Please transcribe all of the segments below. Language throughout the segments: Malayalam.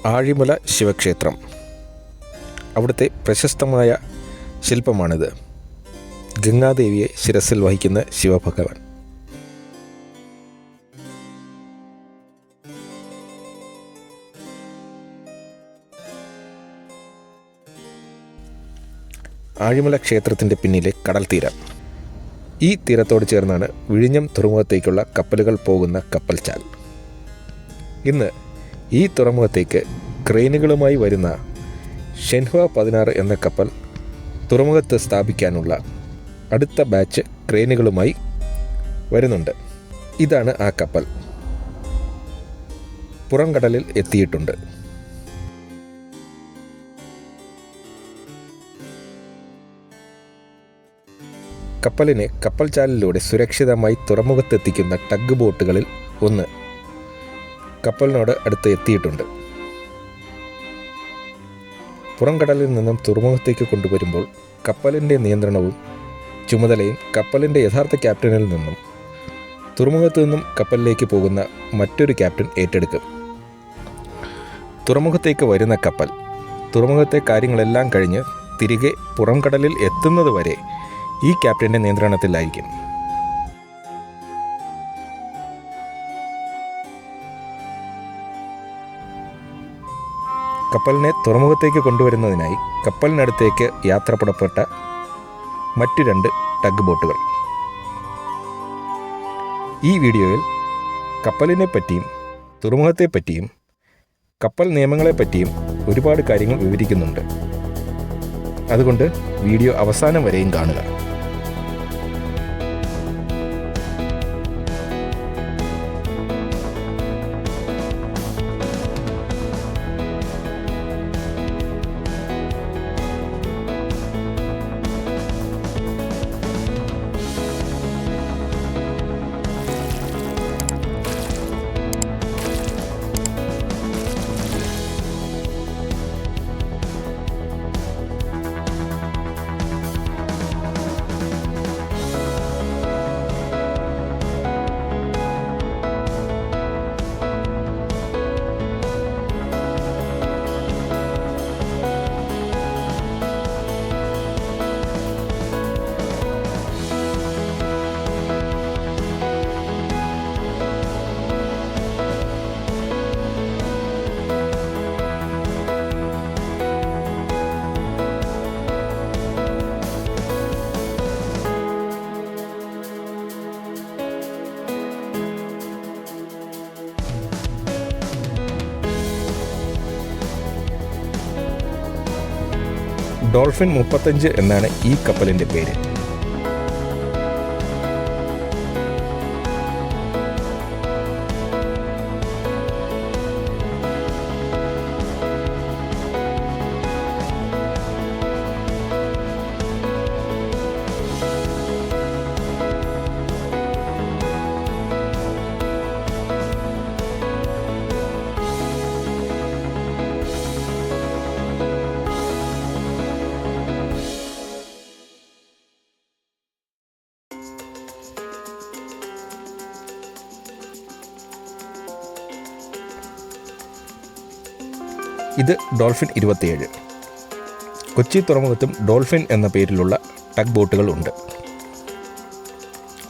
ആഴിമല ശിവക്ഷേത്രം. അവിടുത്തെ പ്രശസ്തമായ ശില്പമാണിത്. ഗംഗാദേവിയെ ശിരസിൽ വഹിക്കുന്ന ശിവഭഗവാൻ. ആഴിമല ക്ഷേത്രത്തിൻ്റെ പിന്നിലെ കടൽ തീരം. ഈ തീരത്തോട് ചേർന്നാണ് വിഴിഞ്ഞം തുറമുഖത്തേക്കുള്ള കപ്പലുകൾ പോകുന്ന കപ്പൽച്ചാൽ. ഇന്ന് ഈ തുറമുഖത്തേക്ക് ക്രെയിനുകളുമായി വരുന്ന ഷെൻഹുവ 16 എന്ന കപ്പൽ തുറമുഖത്ത് സ്ഥാപിക്കാനുള്ള അടുത്ത ബാച്ച് ക്രെയിനുകളുമായി വരുന്നുണ്ട്. ഇതാണ് ആ കപ്പൽ. പുറംകടലിൽ എത്തിയിട്ടുണ്ട്. കപ്പലിനെ കപ്പൽച്ചാലിലൂടെ സുരക്ഷിതമായി തുറമുഖത്തെത്തിക്കുന്ന ടഗ് ബോട്ടുകളിൽ ഒന്ന് കപ്പലിനോട് അടുത്ത് എത്തിയിട്ടുണ്ട്. പുറംകടലിൽ നിന്നും തുറമുഖത്തേക്ക് കൊണ്ടുവരുമ്പോൾ കപ്പലിൻ്റെ നിയന്ത്രണവും ചുമതലയും കപ്പലിൻ്റെ യഥാർത്ഥ ക്യാപ്റ്റനിൽ നിന്നും തുറമുഖത്തു നിന്നും കപ്പലിലേക്ക് പോകുന്ന മറ്റൊരു ക്യാപ്റ്റൻ ഏറ്റെടുക്കും. തുറമുഖത്തേക്ക് വരുന്ന കപ്പൽ തുറമുഖത്തെ കാര്യങ്ങളെല്ലാം കഴിഞ്ഞ് തിരികെ പുറംകടലിൽ എത്തുന്നതുവരെ ഈ ക്യാപ്റ്റൻ്റെ നിയന്ത്രണത്തിലായിരിക്കും. കപ്പലിനെ തുറമുഖത്തേക്ക് കൊണ്ടുവരുന്നതിനായി കപ്പലിനടുത്തേക്ക് യാത്ര പുറപ്പെട്ട മറ്റു 2 ടഗ് ബോട്ടുകൾ. ഈ വീഡിയോയിൽ കപ്പലിനെ പറ്റിയും തുറമുഖത്തെപ്പറ്റിയും കപ്പൽ നിയമങ്ങളെപ്പറ്റിയും ഒരുപാട് കാര്യങ്ങൾ വിവരിക്കുന്നുണ്ട്. അതുകൊണ്ട് വീഡിയോ അവസാനം വരെയും കാണുക. ഡോൾഫിൻ 35 എന്നാണ് ഈ കപ്പലിൻ്റെ പേര്. ഇത് ഡോൾഫിൻ 27. കൊച്ചി തുറമുഖത്തും ഡോൾഫിൻ എന്ന പേരിലുള്ള ടഗ് ബോട്ടുകൾ ഉണ്ട്.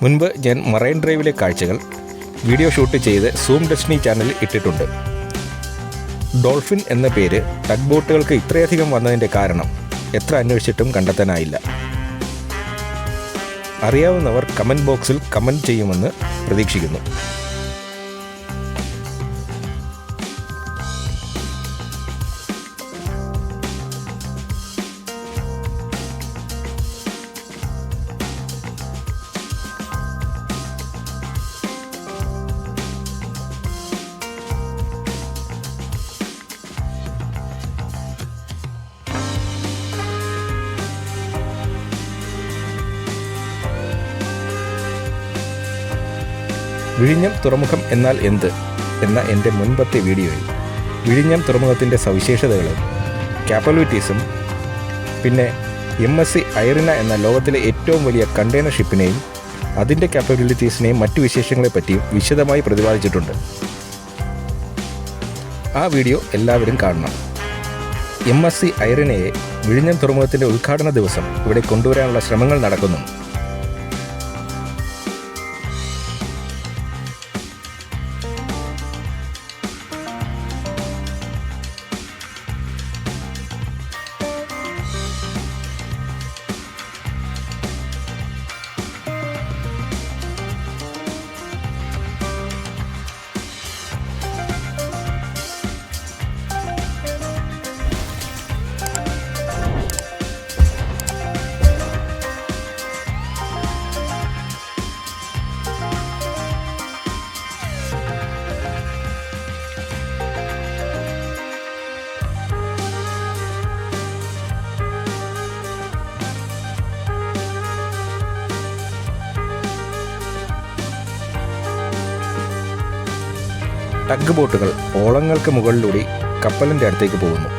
മുൻപ് ഞാൻ മറൈൻ ഡ്രൈവിലെ കാഴ്ചകൾ വീഡിയോ ഷൂട്ട് ചെയ്ത് സൂം ഡെസ്റ്റിനി ചാനലിൽ ഇട്ടിട്ടുണ്ട്. ഡോൾഫിൻ എന്ന പേര് ടഗ് ബോട്ടുകൾക്ക് ഇത്രയധികം വന്നതിൻ്റെ കാരണം എത്ര അന്വേഷിച്ചിട്ടും കണ്ടെത്താനായില്ല. അറിയാവുന്നവർ കമൻറ്റ് ബോക്സിൽ കമൻറ്റ് ചെയ്യുമെന്ന് പ്രതീക്ഷിക്കുന്നു. വിഴിഞ്ഞം തുറമുഖം എന്നാൽ എന്ത് എന്ന എൻ്റെ മുൻപത്തെ വീഡിയോയിൽ വിഴിഞ്ഞം തുറമുഖത്തിൻ്റെ സവിശേഷതകളും ക്യാപ്പബിലിറ്റീസും പിന്നെ MSC ഐറിന എന്ന ലോകത്തിലെ ഏറ്റവും വലിയ കണ്ടെയ്നർ ഷിപ്പിനെയും അതിൻ്റെ ക്യാപ്പബിലിറ്റീസിനെയും മറ്റു വിശേഷങ്ങളെപ്പറ്റിയും വിശദമായി പ്രതിപാദിച്ചിട്ടുണ്ട്. ആ വീഡിയോ എല്ലാവരും കാണണം. MSC ഐറിനയെ വിഴിഞ്ഞം തുറമുഖത്തിൻ്റെ ഉദ്ഘാടന ദിവസം ഇവിടെ കൊണ്ടുവരാനുള്ള ശ്രമങ്ങൾ നടക്കുന്നു. ടഗ് ബോട്ടുകൾ ഓളങ്ങൾക്ക് മുകളിലൂടെ കപ്പലിൻ്റെ അടുത്തേക്ക് പോകുന്നു.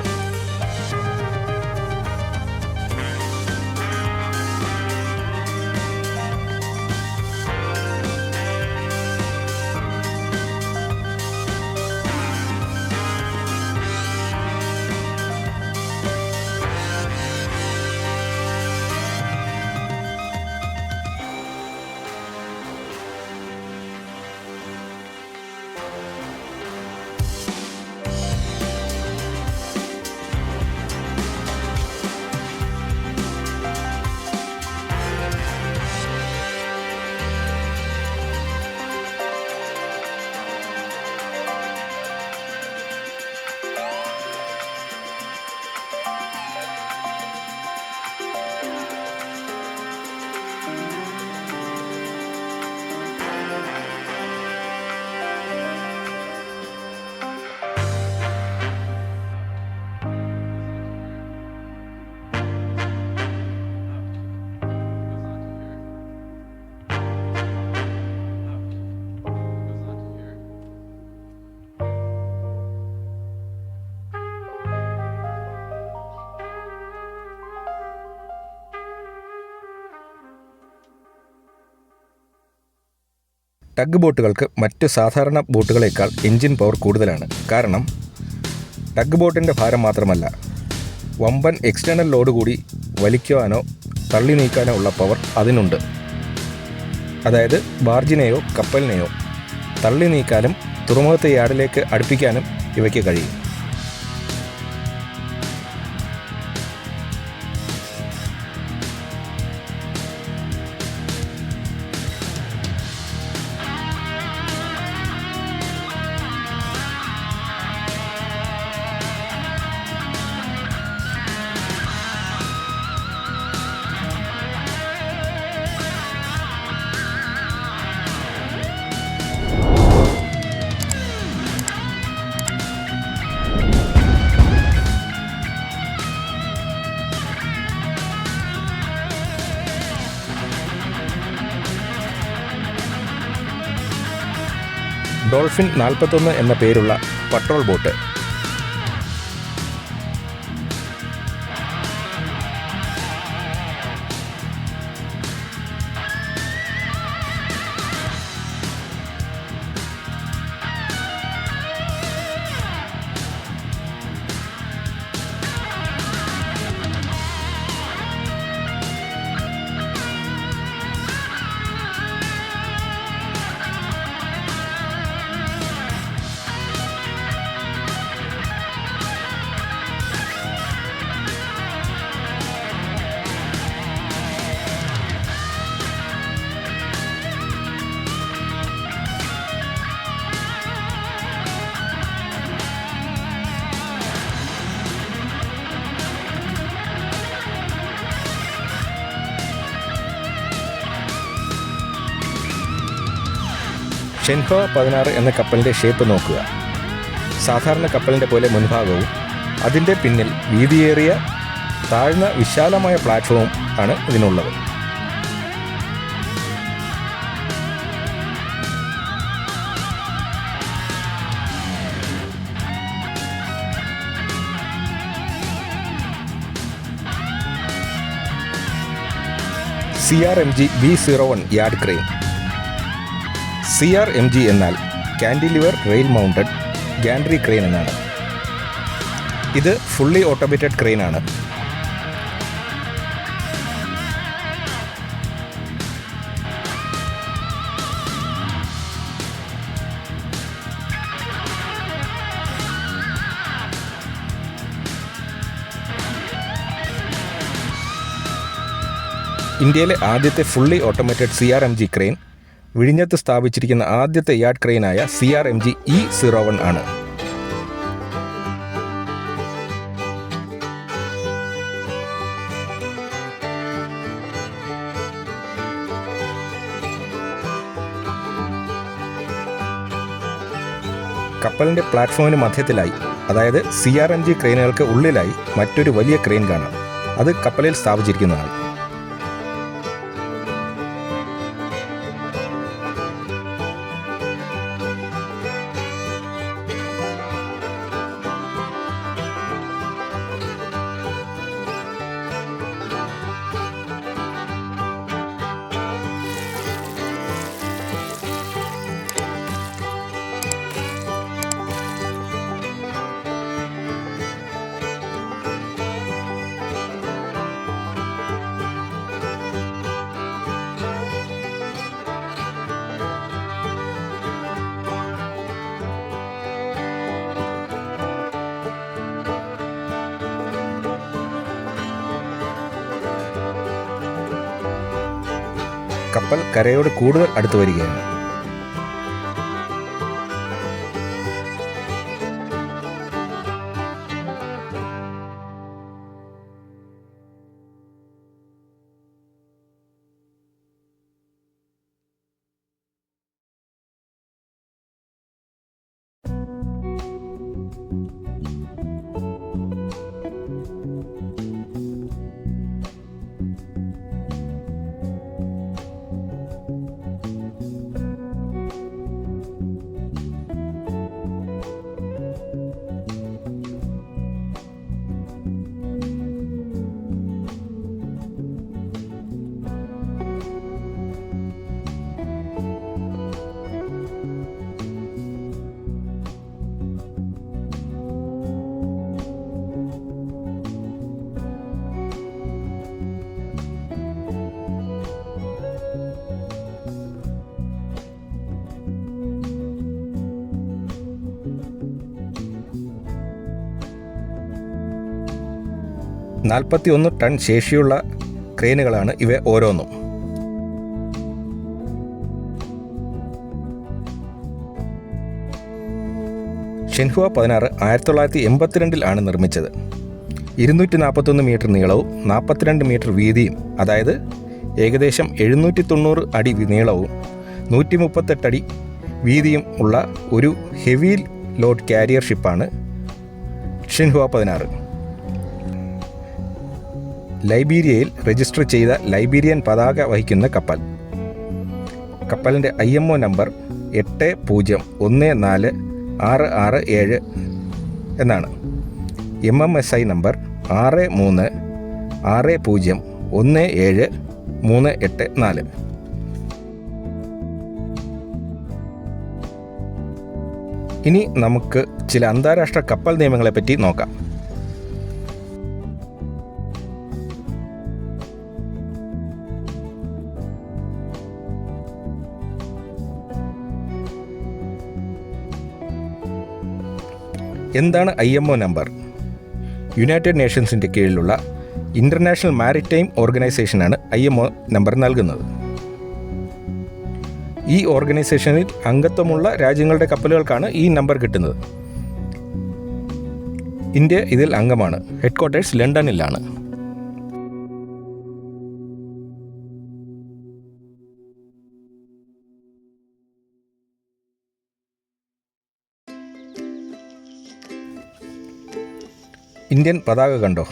ടഗ് ബോട്ടുകൾക്ക് മറ്റ് സാധാരണ ബോട്ടുകളേക്കാൾ എൻജിൻ പവർ കൂടുതലാണ്. കാരണം ടഗ് ബോട്ടിൻ്റെ ഭാരം മാത്രമല്ല, വമ്പൻ എക്സ്റ്റേണൽ ലോഡ് കൂടി വലിക്കുവാനോ തള്ളി നീക്കാനോ ഉള്ള പവർ അതിനുണ്ട്. അതായത് ബാർജിനെയോ കപ്പലിനെയോ തള്ളി നീക്കാനും തുറമുഖത്തെ യാർഡിലേക്ക് അടുപ്പിക്കാനും ഇവയ്ക്ക് കഴിയും. ഡോൾഫിൻ 41 എന്ന പേരുള്ള പട്രോൾ ബോട്ട്. ഷെൻഹോ 16 എന്ന കപ്പലിൻ്റെ ഷേപ്പ് നോക്കുക. സാധാരണ കപ്പലിൻ്റെ പോലെ മുൻഭാഗവും അതിൻ്റെ പിന്നിൽ വീതിയേറിയ താഴ്ന്ന വിശാലമായ പ്ലാറ്റ്ഫോമും ആണ് ഇതിനുള്ളത്. CRMG B01 yard crane. CRMG എന്നാൽ cantilever rail mounted gantry crane എന്നാണ്. ഇത് ഫുള്ളി ഓട്ടോമേറ്റഡ് ക്രെയിനാണ്. ഇന്ത്യയിലെ ആദ്യത്തെ ഫുള്ളി ഓട്ടോമേറ്റഡ് CRMG ക്രെയിൻ വിഴിഞ്ഞത്ത് സ്ഥാപിച്ചിരിക്കുന്ന ആദ്യത്തെ യാർഡ് ക്രെയിനായ CRMG E01 ആണ്. കപ്പലിൻ്റെ പ്ലാറ്റ്ഫോമിന് മധ്യത്തിലായി, അതായത് CRMG ക്രെയിനുകൾക്ക് ഉള്ളിലായി മറ്റൊരു വലിയ ക്രെയിൻ കാണാം. അത് കപ്പലിൽ സ്ഥാപിച്ചിരിക്കുന്നതാണ്. കപ്പൽ കരയോട് കൂടുതൽ അടുത്ത് വരികയാണ്. (41 ടൺ ശേഷിയുള്ള ക്രെയിനുകളാണ് ഇവ ഓരോന്നും. ഷെൻഹുവ 16 1982 ആണ് നിർമ്മിച്ചത്. 241 മീറ്റർ നീളവും 42 മീറ്റർ വീതിയും, അതായത് ഏകദേശം 790 അടി നീളവും 138 അടി വീതിയും ഉള്ള ഒരു ഹെവി ലോഡ് കാരിയർ ഷിപ്പാണ് ഷെൻഹുവ 16. ലൈബീരിയയിൽ രജിസ്റ്റർ ചെയ്ത ലൈബീരിയൻ പതാക വഹിക്കുന്ന കപ്പൽ. കപ്പലിൻ്റെ IMO നമ്പർ 80146667 എന്നാണ്. MMSI number 6360173884. ഇനി നമുക്ക് ചില അന്താരാഷ്ട്ര കപ്പൽ നിയമങ്ങളെപ്പറ്റി നോക്കാം. എന്താണ് IMO നമ്പർ? യുണൈറ്റഡ് നേഷൻസിൻ്റെ കീഴിലുള്ള ഇൻ്റർനാഷണൽ മാരിടൈം ഓർഗനൈസേഷനാണ് IMO നമ്പർ നൽകുന്നത്. ഈ ഓർഗനൈസേഷനിൽ അംഗത്വമുള്ള രാജ്യങ്ങളുടെ കപ്പലുകൾക്കാണ് ഈ നമ്പർ കിട്ടുന്നത്. ഇന്ത്യ ഇതിൽ അംഗമാണ്. ഹെഡ്ക്വാർട്ടേഴ്സ് ലണ്ടനിലാണ്. ഇന്ത്യൻ പതാക കണ്ടോ?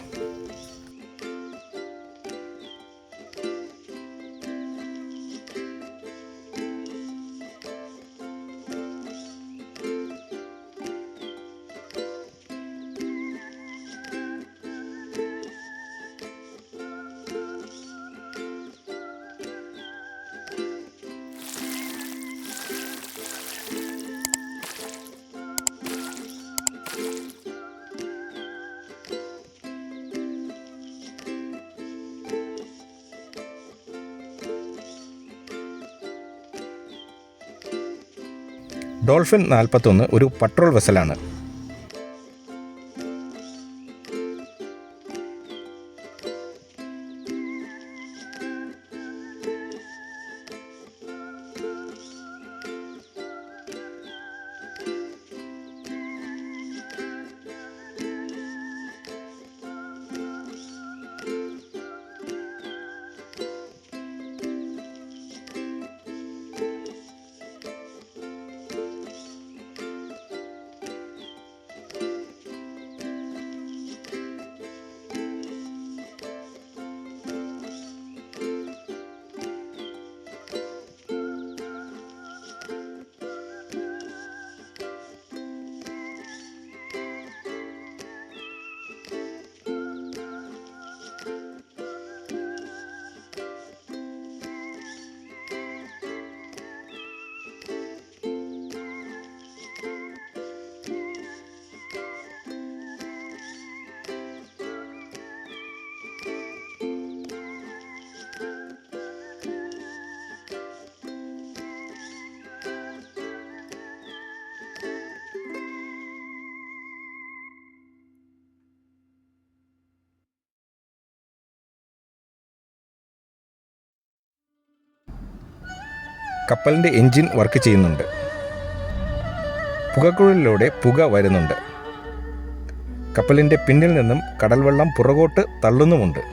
ഡോൾഫിൻ 41 ഒരു പട്രോൾ വെസലാണ്. കപ്പലിൻ്റെ എൻജിൻ വർക്ക് ചെയ്യുന്നുണ്ട്. പുകക്കുഴലിലൂടെ പുക വരുന്നുണ്ട്. കപ്പലിൻ്റെ പിന്നിൽ നിന്നും കടൽവെള്ളം പുറകോട്ട് തള്ളുന്നുമുണ്ട്.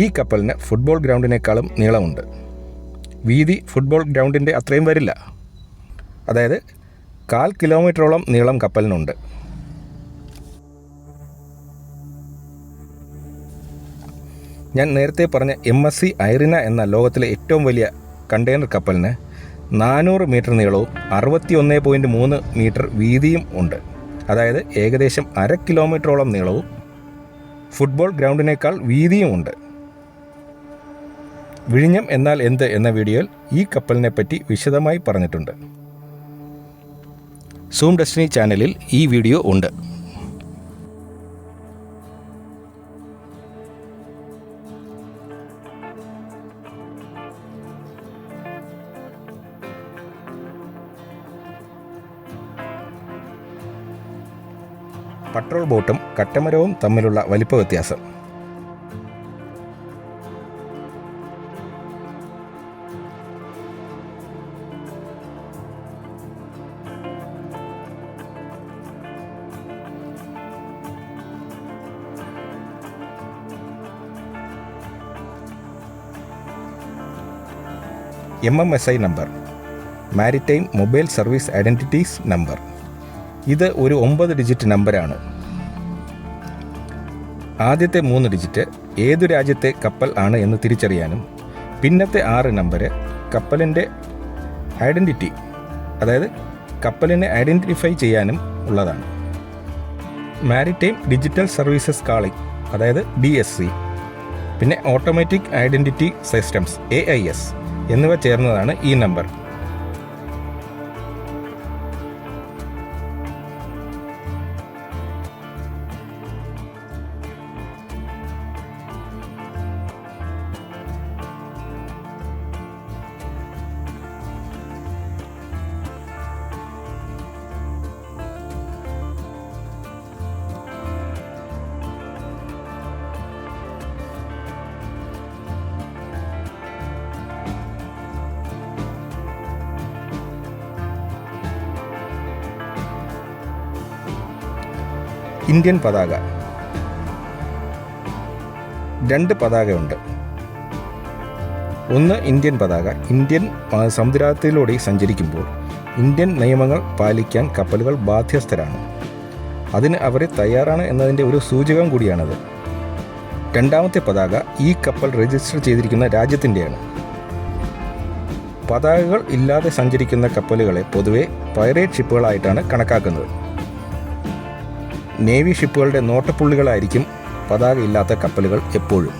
ഈ കപ്പലിന് ഫുട്ബോൾ ഗ്രൗണ്ടിനേക്കാളും നീളമുണ്ട്. വീതി ഫുട്ബോൾ ഗ്രൗണ്ടിൻ്റെ അത്രയും വരില്ല. അതായത് 1/4 കിലോമീറ്ററോളം നീളം കപ്പലിനുണ്ട്. ഞാൻ നേരത്തെ പറഞ്ഞ MSC ഐറിന എന്ന ലോകത്തിലെ ഏറ്റവും വലിയ കണ്ടെയ്നർ കപ്പലിന് 400 മീറ്റർ നീളവും 61.3 മീറ്റർ വീതിയും ഉണ്ട്. അതായത് ഏകദേശം 1/2 കിലോമീറ്ററോളം നീളവും ഫുട്ബോൾ ഗ്രൗണ്ടിനേക്കാൾ വീതിയും ഉണ്ട്. വിഴിഞ്ഞം എന്നാൽ എന്ത് എന്ന വീഡിയോയിൽ ഈ കപ്പലിനെ പറ്റി വിശദമായി പറഞ്ഞിട്ടുണ്ട്. സൂം ഡെസ്റ്റിനി ചാനലിൽ ഈ വീഡിയോ ഉണ്ട്. പട്രോൾ ബോട്ടും കറ്റമരവും തമ്മിലുള്ള വലിപ്പ വ്യത്യാസം. MMSI number, maritime mobile service identities number. ഇത് ഒരു 9 ഡിജിറ്റ് നമ്പറാണ്. ആദ്യത്തെ 3 ഡിജിറ്റ് ഏതു രാജ്യത്തെ കപ്പൽ ആണ് എന്ന് തിരിച്ചറിയാനും പിന്നത്തെ 6 നമ്പർ കപ്പലിൻ്റെ ഐഡൻറ്റിറ്റി, അതായത് കപ്പലിനെ ഐഡൻറ്റിഫൈ ചെയ്യാനും ഉള്ളതാണ്. മാരിടൈം ഡിജിറ്റൽ സർവീസസ് കാളിംഗ്, അതായത് DSC, പിന്നെ ഓട്ടോമാറ്റിക് ഐഡൻറ്റിറ്റി സിസ്റ്റംസ് AIS എന്നിവ ചേർന്നതാണ് ഈ നമ്പർ. ഇന്ത്യൻ പതാക. 2 പതാകയുണ്ട്. ഒന്ന് ഇന്ത്യൻ പതാക. ഇന്ത്യൻ സമുദ്രാതിർത്തിയിലൂടെ സഞ്ചരിക്കുമ്പോൾ ഇന്ത്യൻ നിയമങ്ങൾ പാലിക്കാൻ കപ്പലുകൾ ബാധ്യസ്ഥരാണ്. അതിന് അവർ തയ്യാറാണ് എന്നതിൻ്റെ ഒരു സൂചകം കൂടിയാണത്. രണ്ടാമത്തെ പതാക ഈ കപ്പൽ രജിസ്റ്റർ ചെയ്തിരിക്കുന്ന രാജ്യത്തിൻ്റെയാണ്. പതാകകൾ ഇല്ലാതെ സഞ്ചരിക്കുന്ന കപ്പലുകളെ പൊതുവെ പൈറേറ്റ് ഷിപ്പുകളായിട്ടാണ് കണക്കാക്കുന്നത്. നേവി ഷിപ്പുകളുടെ നോട്ടപ്പുള്ളികളായിരിക്കും പതാക ഇല്ലാത്ത കപ്പലുകൾ എപ്പോഴും.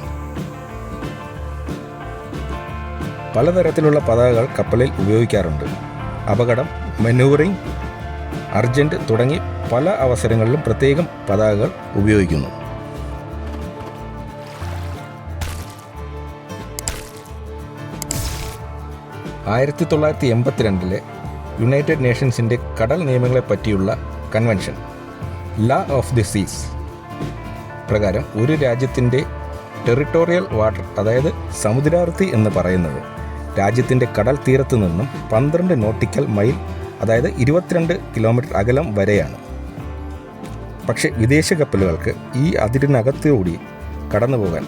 പലതരത്തിലുള്ള പതാകകൾ കപ്പലിൽ ഉപയോഗിക്കാറുണ്ട്. അപകടം, മനൂവറിംഗ്, അർജന്റ് തുടങ്ങി പല അവസരങ്ങളിലും പ്രത്യേകം പതാകകൾ ഉപയോഗിക്കുന്നു. ആയിരത്തി 1982 യുണൈറ്റഡ് നേഷൻസിൻ്റെ കടൽ നിയമങ്ങളെ പറ്റിയുള്ള കൺവെൻഷൻ ലാ ഓഫ് ദി സീസ് പ്രകാരം ഒരു രാജ്യത്തിൻ്റെ ടെറിട്ടോറിയൽ വാട്ടർ, അതായത് സമുദ്രാതിർത്തി എന്ന് പറയുന്നത് രാജ്യത്തിൻ്റെ കടൽ തീരത്തു നിന്നും 12 നോട്ടിക്കൽ മൈൽ, അതായത് 22 കിലോമീറ്റർ അകലം വരെയാണ്. പക്ഷേ വിദേശ കപ്പലുകൾക്ക് ഈ അതിരിനകത്തുകൂടി കടന്നു പോകാൻ,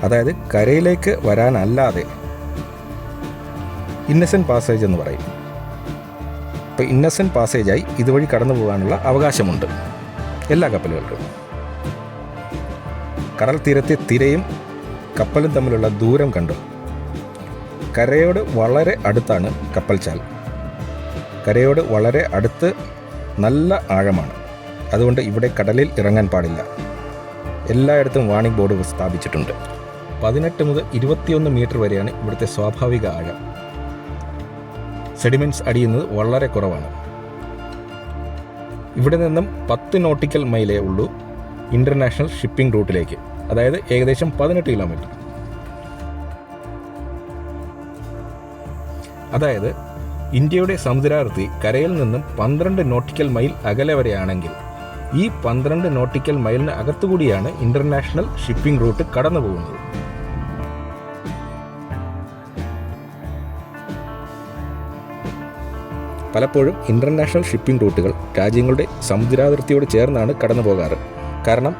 അതായത് കരയിലേക്ക് വരാനല്ലാതെ ഇന്നസെൻ്റ് പാസേജ് എന്ന് പറയും. ഇപ്പോൾ ഇന്നസെൻ്റ് പാസേജായി ഇതുവഴി കടന്നു പോകാനുള്ള അവകാശമുണ്ട് എല്ലാ കപ്പലുകൾക്കും. കടൽ തീരത്തെ തിരയും കപ്പലും തമ്മിലുള്ള ദൂരം കണ്ടു. കരയോട് വളരെ അടുത്താണ് കപ്പൽച്ചാൽ. കരയോട് വളരെ അടുത്ത് നല്ല ആഴമാണ്. അതുകൊണ്ട് ഇവിടെ കടലിൽ ഇറങ്ങാൻ പാടില്ല. എല്ലായിടത്തും വാണിംഗ് ബോർഡ് സ്ഥാപിച്ചിട്ടുണ്ട്. 18 മുതൽ 21 മീറ്റർ വരെയാണ് ഇവിടുത്തെ സ്വാഭാവിക ആഴം. സെഡിമെൻറ്റ്സ് അടിയുന്നത് വളരെ കുറവാണ്. ഇവിടെ നിന്നും 10 നോട്ടിക്കൽ മൈലേ ഉള്ളൂ ഇൻ്റർനാഷണൽ ഷിപ്പിംഗ് റൂട്ടിലേക്ക്, അതായത് ഏകദേശം 18 കിലോമീറ്റർ. അതായത് ഇന്ത്യയുടെ സമുദ്രാതിർത്തി കരയിൽ നിന്നും 12 നോട്ടിക്കൽ മൈൽ അകലെ വരെയാണെങ്കിൽ ഈ 12 നോട്ടിക്കൽ മൈലിന് അകത്തുകൂടിയാണ് ഇൻ്റർനാഷണൽ ഷിപ്പിംഗ് റൂട്ട് കടന്നു പോകുന്നത്. പലപ്പോഴും ഇൻ്റർനാഷണൽ ഷിപ്പിംഗ് റൂട്ടുകൾ രാജ്യങ്ങളുടെ സമുദ്രാതിർത്തിയോട് ചേർന്നാണ് കടന്നു പോകാറ്. കാരണം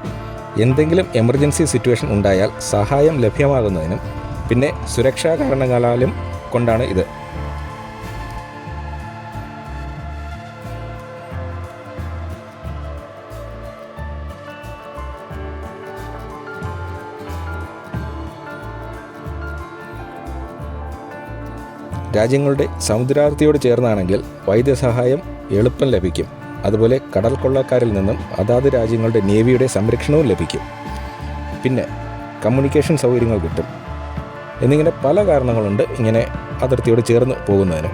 എന്തെങ്കിലും എമർജൻസി സിറ്റുവേഷൻ ഉണ്ടായാൽ സഹായം ലഭ്യമാകുന്നതിനും പിന്നെ സുരക്ഷാ കാരണങ്ങളാലും കൊണ്ടാണ് ഇത്. രാജ്യങ്ങളുടെ സമുദ്രാതിർത്തിയോട് ചേർന്നാണെങ്കിൽ വൈദ്യസഹായം എളുപ്പം ലഭിക്കും. അതുപോലെ കടൽ കൊള്ളക്കാരിൽ നിന്നും അതാത് രാജ്യങ്ങളുടെ നേവിയുടെ സംരക്ഷണവും ലഭിക്കും. പിന്നെ കമ്മ്യൂണിക്കേഷൻ സൗകര്യങ്ങൾ കിട്ടും. എന്നിങ്ങനെ പല കാരണങ്ങളുണ്ട് ഇങ്ങനെ അതിർത്തിയോട് ചേർന്ന് പോകുന്നതിന്.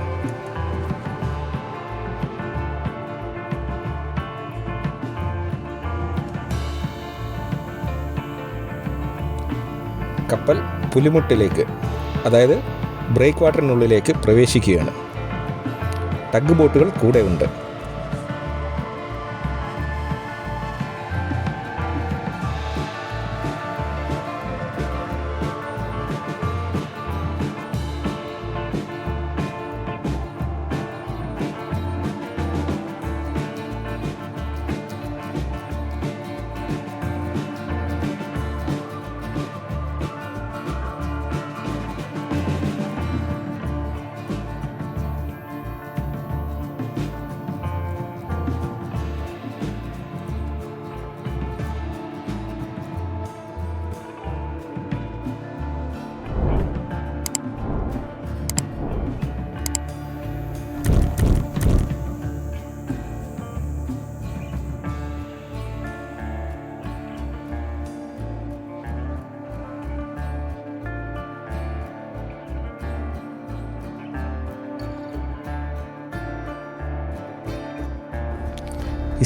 കപ്പൽ പുലിമുട്ടിലേക്ക്, അതായത് ബ്രേക്ക് വാട്ടറിനുള്ളിലേക്ക് പ്രവേശിക്കുകയാണ്. ടഗ് ബോട്ടുകൾ കൂടെ ഉണ്ട്.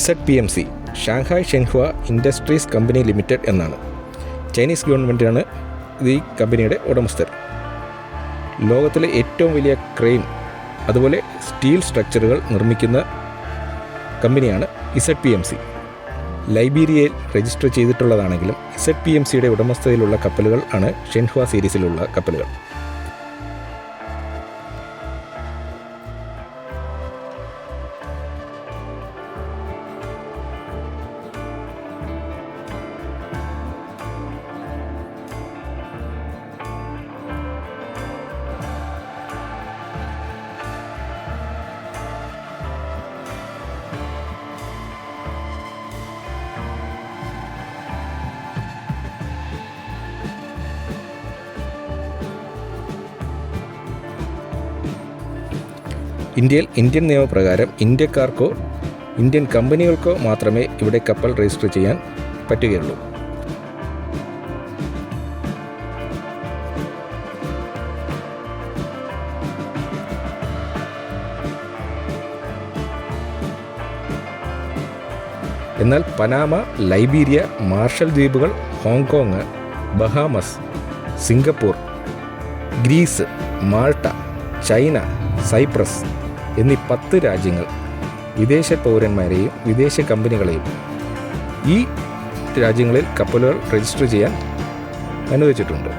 ZPMC Shanghai Zhenhua industries company limited എന്നാണ്. ചൈനീസ് ഗവൺമെൻറ്റാണ് ഈ കമ്പനിയുടെ ഉടമസ്ഥർ. ലോകത്തിലെ ഏറ്റവും വലിയ ക്രെയിൻ അതുപോലെ സ്റ്റീൽ സ്ട്രക്ചറുകൾ നിർമ്മിക്കുന്ന കമ്പനിയാണ് ZPMC. ലൈബീരിയയിൽ രജിസ്റ്റർ ചെയ്തിട്ടുള്ളതാണെങ്കിലും ZPMCയുടെ ഉടമസ്ഥതയിലുള്ള കപ്പലുകൾ ആണ് ഷെൻഹുവ സീരീസിലുള്ള കപ്പലുകൾ. ഇന്ത്യയിൽ ഇന്ത്യൻ നിയമപ്രകാരം ഇന്ത്യക്കാർക്കോ ഇന്ത്യൻ കമ്പനികൾക്കോ മാത്രമേ ഇവിടെ കപ്പൽ രജിസ്റ്റർ ചെയ്യാൻ പറ്റുകയുള്ളൂ. എന്നാൽ പനാമ, ലൈബീരിയ, മാർഷൽ ദ്വീപുകൾ, Hong Kong, Bahamas, Singapore, Greece, Malta, China, Cyprus എന്നീ 10 രാജ്യങ്ങൾ വിദേശ പൗരന്മാരെയും വിദേശ കമ്പനികളെയും ഈ രാജ്യങ്ങളിൽ കപ്പലുകൾ രജിസ്റ്റർ ചെയ്യാൻ അനുവദിച്ചിട്ടുണ്ട്.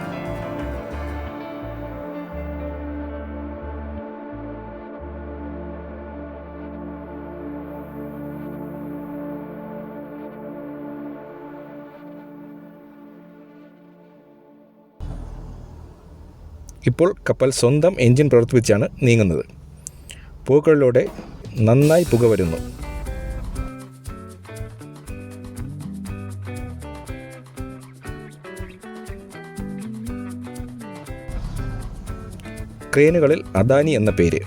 ഇപ്പോൾ കപ്പൽ സ്വന്തം എൻജിൻ പ്രവർത്തിപ്പിച്ചാണ് നീങ്ങുന്നത്. പൂക്കളിലൂടെ നന്നായി പുക വരുന്നു. ക്രെയിനുകളിൽ അദാനി എന്ന പേര്.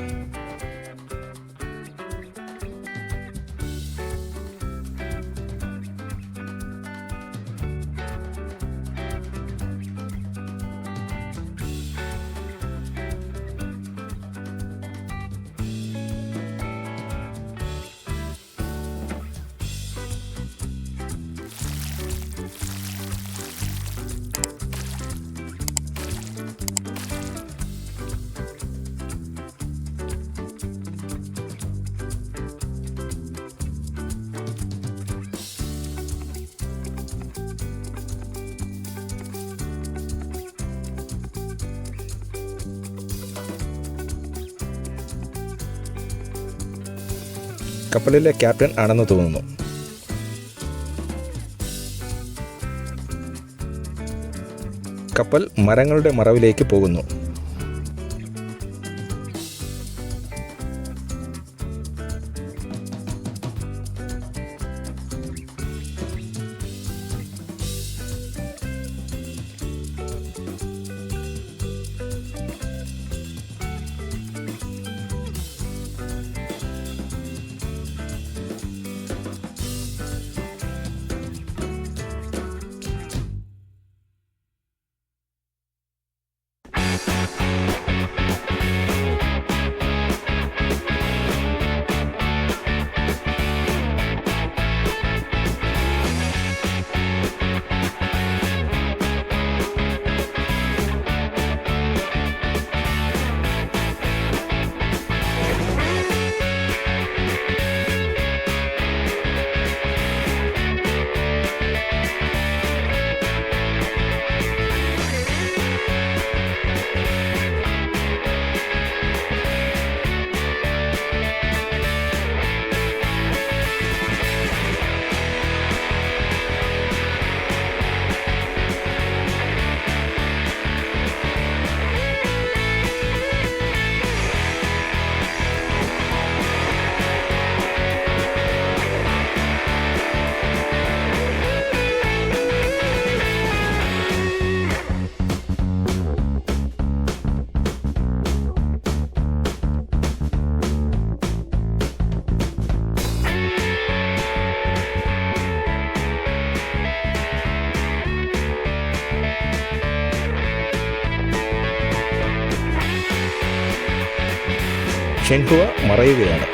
കപ്പലിലെ ക്യാപ്റ്റൻ ആണെന്ന് തോന്നുന്നു. കപ്പൽ മരങ്ങളുടെ മറവിലേക്ക് പോകുന്നു. ഷെൻഹുവ മറയുകയാണ്.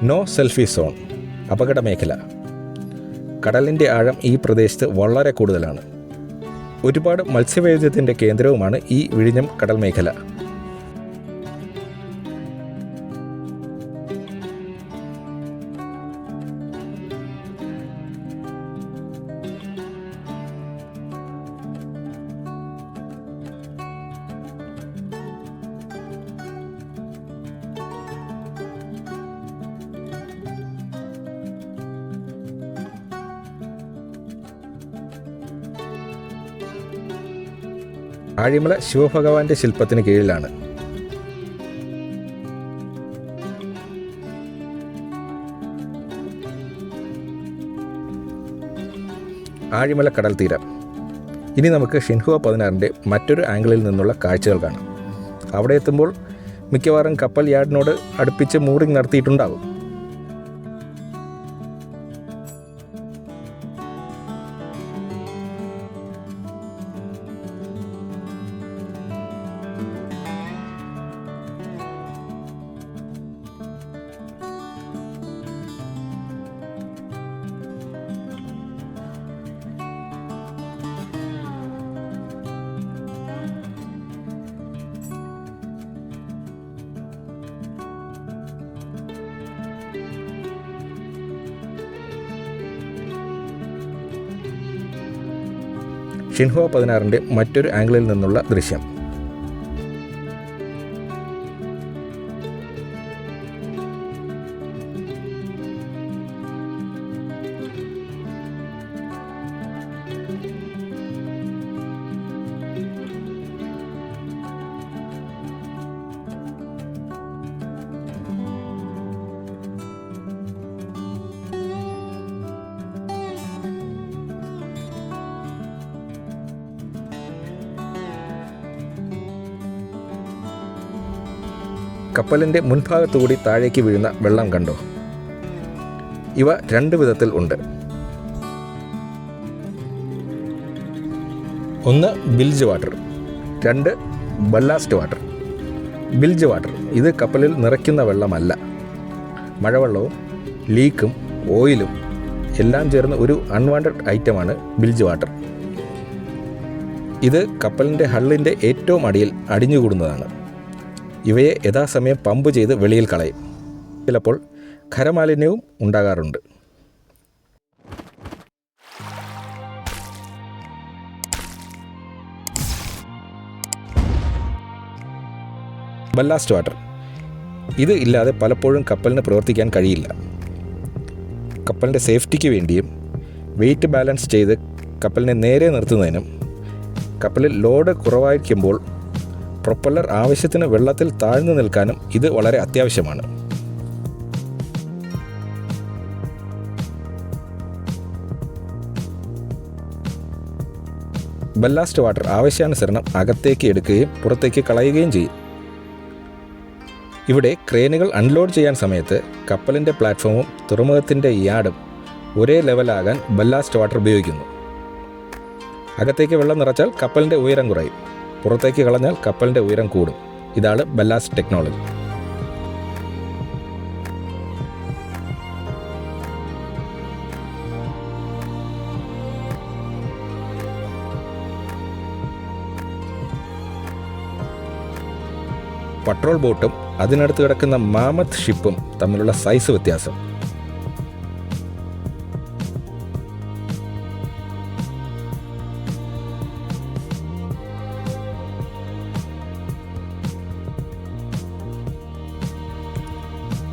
നോ സെൽഫി സോൺ, അപകട മേഖല. കടലിൻ്റെ ആഴം ഈ പ്രദേശത്ത് വളരെ കൂടുതലാണ്. ഒരുപാട് മത്സ്യവൈവിധ്യത്തിൻ്റെ കേന്ദ്രവുമാണ് ഈ വിഴിഞ്ഞം കടൽ മേഖല. ആഴിമല ശിവഭഗവാന്റെ ശില്പത്തിന് കീഴിലാണ്. ആഴിമല കടൽ തീരം. ഇനി നമുക്ക് ഷിൻഹുവ 16 മറ്റൊരു ആംഗിളിൽ നിന്നുള്ള കാഴ്ചകൾ കാണാം. അവിടെ എത്തുമ്പോൾ മിക്കവാറും കപ്പൽ യാർഡിനോട് അടുപ്പിച്ച് മൂറിംഗ് നടത്തിയിട്ടുണ്ടാകും. ഷിൻഹുവ 16 മറ്റൊരു ആംഗിളിൽ നിന്നുള്ള ദൃശ്യം. കപ്പലിൻ്റെ മുൻഭാഗത്തുകൂടി താഴേക്ക് വീഴുന്ന വെള്ളം കണ്ടോ? ഇവ 2 വിധത്തിൽ ഉണ്ട്. ഒന്ന് bilge water, 2 ballast water. Bilge water ഇത് കപ്പലിൽ നിറയ്ക്കുന്ന വെള്ളമല്ല. മഴവെള്ളവും ലീക്കും ഓയിലും എല്ലാം ചേർന്ന് ഒരു അൺവാണ്ടഡ് ഐറ്റമാണ് ബിൽജ് വാട്ടർ. ഇത് കപ്പലിൻ്റെ ഹള്ളിൻ്റെ ഏറ്റവും അടിയിൽ അടിഞ്ഞുകൂടുന്നതാണ്. ഇവയെ യഥാസമയം പമ്പ് ചെയ്ത് വെളിയിൽ കളയും. ചിലപ്പോൾ ഖരമാലിന്യവും ഉണ്ടാകാറുണ്ട്. ബല്ലാസ്റ്റ് വാട്ടർ ഇത് ഇല്ലാതെ പലപ്പോഴും കപ്പലിന് പ്രവർത്തിക്കാൻ കഴിയില്ല. കപ്പലിൻ്റെ സേഫ്റ്റിക്ക് വേണ്ടിയും വെയിറ്റ് ബാലൻസ് ചെയ്ത് കപ്പലിനെ നേരെ നിർത്തുന്നതിനും കപ്പലിൽ ലോഡ് കുറവായിരിക്കുമ്പോൾ പ്രൊപ്പല്ലർ ആവശ്യത്തിന് വെള്ളത്തിൽ താഴ്ന്നു നിൽക്കാനും ഇത് വളരെ അത്യാവശ്യമാണ്. ബല്ലാസ്റ്റ് വാട്ടർ ആവശ്യാനുസരണം അകത്തേക്ക് എടുക്കുകയും പുറത്തേക്ക് കളയുകയും ചെയ്യും. ഇവിടെ ക്രെയിനുകൾ അൺലോഡ് ചെയ്യാൻ സമയത്ത് കപ്പലിൻ്റെ പ്ലാറ്റ്ഫോമും തുറമുഖത്തിൻ്റെ യാർഡും ഒരേ ലെവലാകാൻ ബല്ലാസ്റ്റ് വാട്ടർ ഉപയോഗിക്കുന്നു. അകത്തേക്ക് വെള്ളം നിറച്ചാൽ കപ്പലിൻ്റെ ഉയരം കുറയും, പുറത്തേക്ക് കളഞ്ഞാൽ കപ്പലിൻ്റെ ഉയരം കൂടും. ഇതാണ് ബല്ലാസ്റ്റ് ടെക്നോളജി. പട്രോൾ ബോട്ടും അതിനടുത്ത് കിടക്കുന്ന മാമത്ത് ഷിപ്പും തമ്മിലുള്ള സൈസ് വ്യത്യാസം.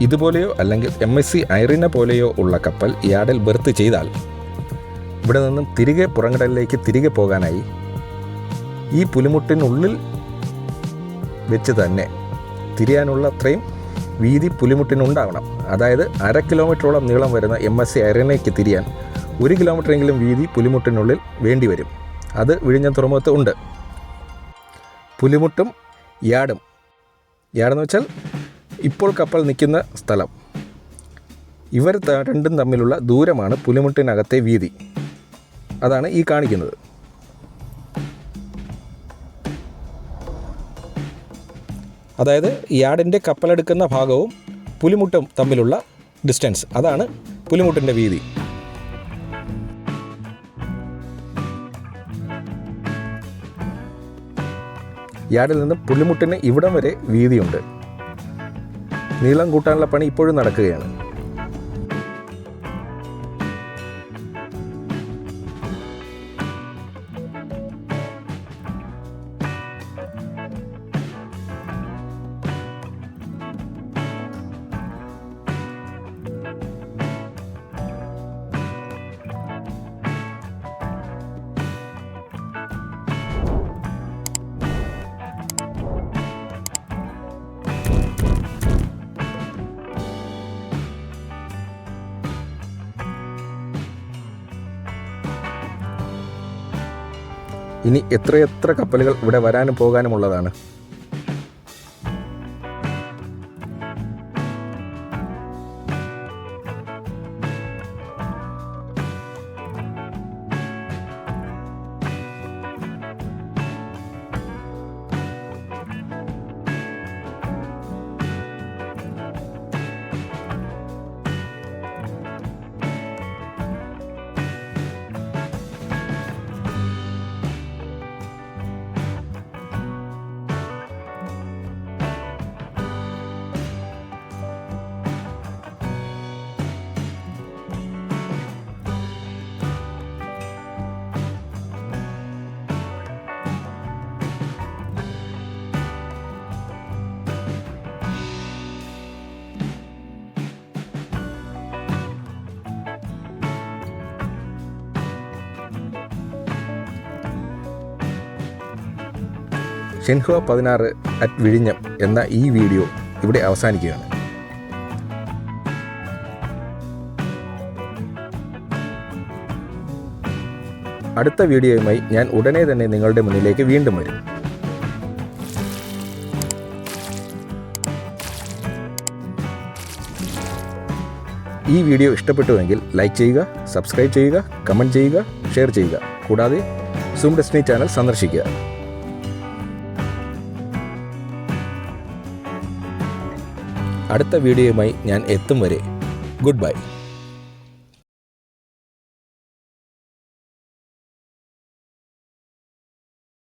ഇതുപോലെയോ അല്ലെങ്കിൽ MSC ഐറിന പോലെയോ ഉള്ള കപ്പൽ യാർഡിൽ ബെർത്ത് ചെയ്താൽ ഇവിടെ നിന്നും തിരികെ പുറംകടലിലേക്ക് തിരികെ പോകാനായി ഈ പുലിമുട്ടിനുള്ളിൽ വെച്ച് തന്നെ തിരിയാനുള്ള അത്രയും വീതി പുലിമുട്ടിനുണ്ടാവണം. അതായത് 1/2 കിലോമീറ്ററോളം നീളം വരുന്ന MSC ഐറിനയ്ക്ക് തിരിയാൻ 1 കിലോമീറ്ററെങ്കിലും വീതി പുലിമുട്ടിനുള്ളിൽ വേണ്ടിവരും. അത് വിഴിഞ്ഞം തുറമുഖത്ത് ഉണ്ട്. പുലിമുട്ടും യാർഡെന്ന് വെച്ചാൽ ഇപ്പോൾ കപ്പൽ നിൽക്കുന്ന സ്ഥലം. ഇവർ രണ്ടും തമ്മിലുള്ള ദൂരമാണ് പുലിമുട്ടിനകത്തെ വീതി. അതാണ് ഈ കാണിക്കുന്നത്. അതായത് യാർഡിൻ്റെ കപ്പലെടുക്കുന്ന ഭാഗവും പുലിമുട്ടും തമ്മിലുള്ള ഡിസ്റ്റൻസ്, അതാണ് പുലിമുട്ടിൻ്റെ വീതി. യാർഡിൽ നിന്ന് പുള്ളിമുട്ടിന് ഇവിടം വരെ വീതിയുണ്ട്. നീളം കൂട്ടാനുള്ള പണി ഇപ്പോഴും നടക്കുകയാണ്. ഇനി എത്രയെത്ര കപ്പലുകൾ ഇവിടെ വരാനും പോകാനുമുള്ളതാണ്. ഷെൻഹുവ 16 അറ്റ് വിഴിഞ്ഞം എന്ന ഈ വീഡിയോ ഇവിടെ അവസാനിക്കുകയാണ്. അടുത്ത വീഡിയോയുമായി ഞാൻ ഉടനെ തന്നെ നിങ്ങളുടെ മുന്നിലേക്ക് വീണ്ടും വരും. ഈ വീഡിയോ ഇഷ്ടപ്പെട്ടുവെങ്കിൽ ലൈക്ക് ചെയ്യുക, സബ്സ്ക്രൈബ് ചെയ്യുക, കമൻറ്റ് ചെയ്യുക, ഷെയർ ചെയ്യുക. കൂടാതെ സൂം ഡെസ്റ്റിനി ചാനൽ സന്ദർശിക്കുക. അടുത്ത വീഡിയോയുമായി ഞാൻ എത്തും വരെ ഗുഡ് ബൈ.